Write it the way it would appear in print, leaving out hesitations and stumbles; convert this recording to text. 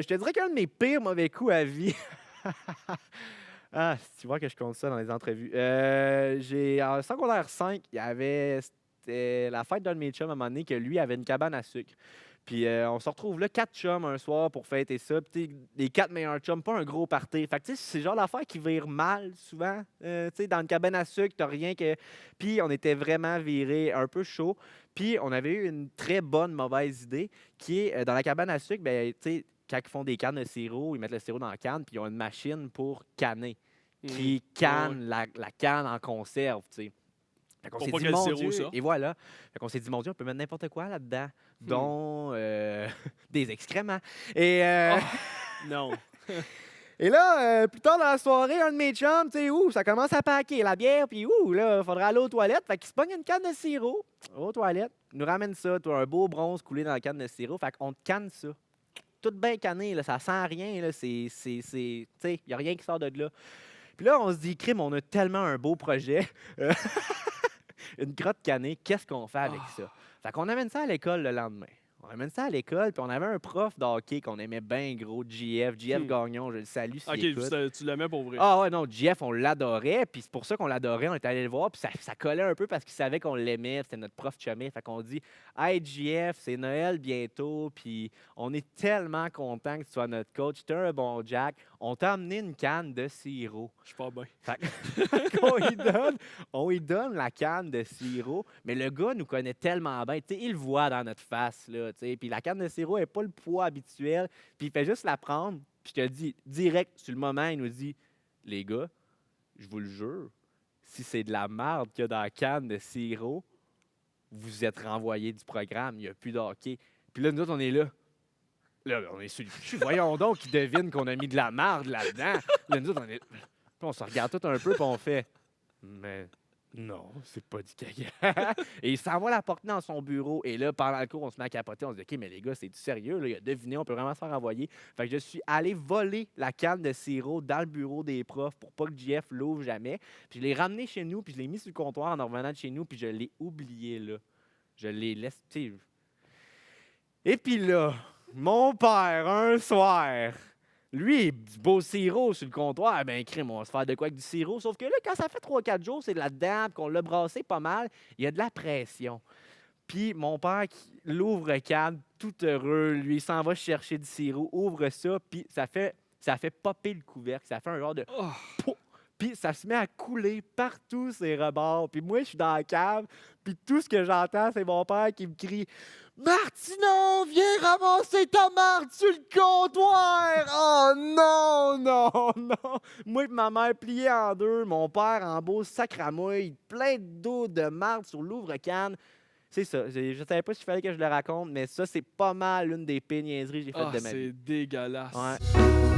Je te dirais qu'un de mes pires mauvais coups à vie. Ah, si tu vois que je compte ça dans les entrevues. J'ai en secondaire 5, c'était la fête d'un de mes chums à un moment donné que lui avait une cabane à sucre. Puis on se retrouve là, 4 chums un soir pour fêter ça. Puis tu sais, les 4 meilleurs chums, pas un gros party. Fait que tu sais, c'est le genre d'affaire qui vire mal souvent. Tu sais, dans une cabane à sucre, t'as rien que. Puis on était vraiment viré un peu chaud. Puis on avait eu une très bonne mauvaise idée qui est dans la cabane à sucre, ben, tu sais, quand ils font des cannes de sirop, ils mettent le sirop dans la canne, puis ils ont une machine pour canner, Mhm. qui Ouais, ouais. canne la canne en conserve, tu sais. Fait qu'on Pour s'est pas dit, que le mon sirop Dieu, sorte. et voilà. Fait qu'on s'est dit, mon Dieu, on peut mettre n'importe quoi là-dedans, Hmm. dont des excréments. Et, Ah! Non. et là, plus tard dans la soirée, un de mes chums, tu sais, ça commence à paquer la bière, puis là, il faudra aller aux toilettes. Fait qu'il se pogne une canne de sirop aux toilettes, il nous ramène ça, toi, un beau bronze coulé dans la canne de sirop. Fait qu'on te canne ça. Tout bien canné, là, ça sent rien, là, tu sais, il n'y a rien qui sort de là. Puis là, on se dit, crime, on a tellement un beau projet, euh, une crotte cannée, qu'est-ce qu'on fait avec ça? Ah. Fait qu'on amène ça à l'école le lendemain. On amène ça à l'école, puis on avait un prof de hockey qu'on aimait bien gros, JF Hmm. Gagnon, je le salue Ok, s'il écoute. tu le mets pour vrai. Ah ouais, non, JF, on l'adorait, puis c'est pour ça qu'on l'adorait, on est allé le voir, puis ça collait un peu parce qu'il savait qu'on l'aimait, c'était notre prof chumé, fait qu'on dit « Hey JF, c'est Noël bientôt, puis on est tellement content que tu sois notre coach, t'es un bon Jack, on t'a amené une canne de sirop. » Je suis pas bien. Fait qu'on lui donne la canne de sirop, mais le gars nous connaît tellement bien, tu sais, il le voit dans notre face, là, tu sais, puis la canne de sirop n'est pas le poids habituel, puis il fait juste la prendre, puis je te dis, direct, sur le moment, il nous dit, les gars, je vous le jure, si c'est de la merde qu'il y a dans la canne de sirop, vous êtes renvoyé du programme, il n'y a plus de hockey. Puis là, nous autres, on est là. Là, on est sur le cul. Voyons donc qu'ils devinent qu'on a mis de la marde là-dedans. Là, nous autres, on est. Puis on se regarde tout un peu, puis on fait. Mais non, c'est pas du caca. Et il s'en va la porter dans son bureau. Et là, pendant le cours, on se met à capoter. On se dit, OK, mais les gars, c'est du sérieux. Là. Il a deviné, on peut vraiment se faire envoyer. Fait que je suis allé voler la canne de sirop dans le bureau des profs pour pas que JF l'ouvre jamais. Puis je l'ai ramené chez nous, puis je l'ai mis sur le comptoir en revenant de chez nous, puis je l'ai oublié là. Je l'ai laissé. Tu sais. Et puis là, mon père, un soir, lui, du beau sirop sur le comptoir, ben crime, on va se faire de quoi avec du sirop. Sauf que là, quand ça fait 3 4 jours, c'est de la dame, qu'on l'a brassé pas mal, il y a de la pression. Puis mon père qui l'ouvre canne, tout heureux, lui, il s'en va chercher du sirop, ouvre ça, puis ça fait popper le couvercle. Ça fait un genre de Oh. pou. Puis ça se met à couler partout ses rebords. Puis moi, je suis dans la cave, puis tout ce que j'entends, c'est mon père qui me crie Martineau, viens ramasser ta marde sur le comptoir! Oh non, non, non! Moi et ma mère pliés en deux, mon père en beau sac à mouille, plein d'eau de marde sur l'ouvre-canne. C'est ça. Je savais pas s'il fallait que je le raconte, mais ça, c'est pas mal l'une des pires niaiseries que j'ai faites Ah, de ma vie. c'est dégueulasse. Ouais.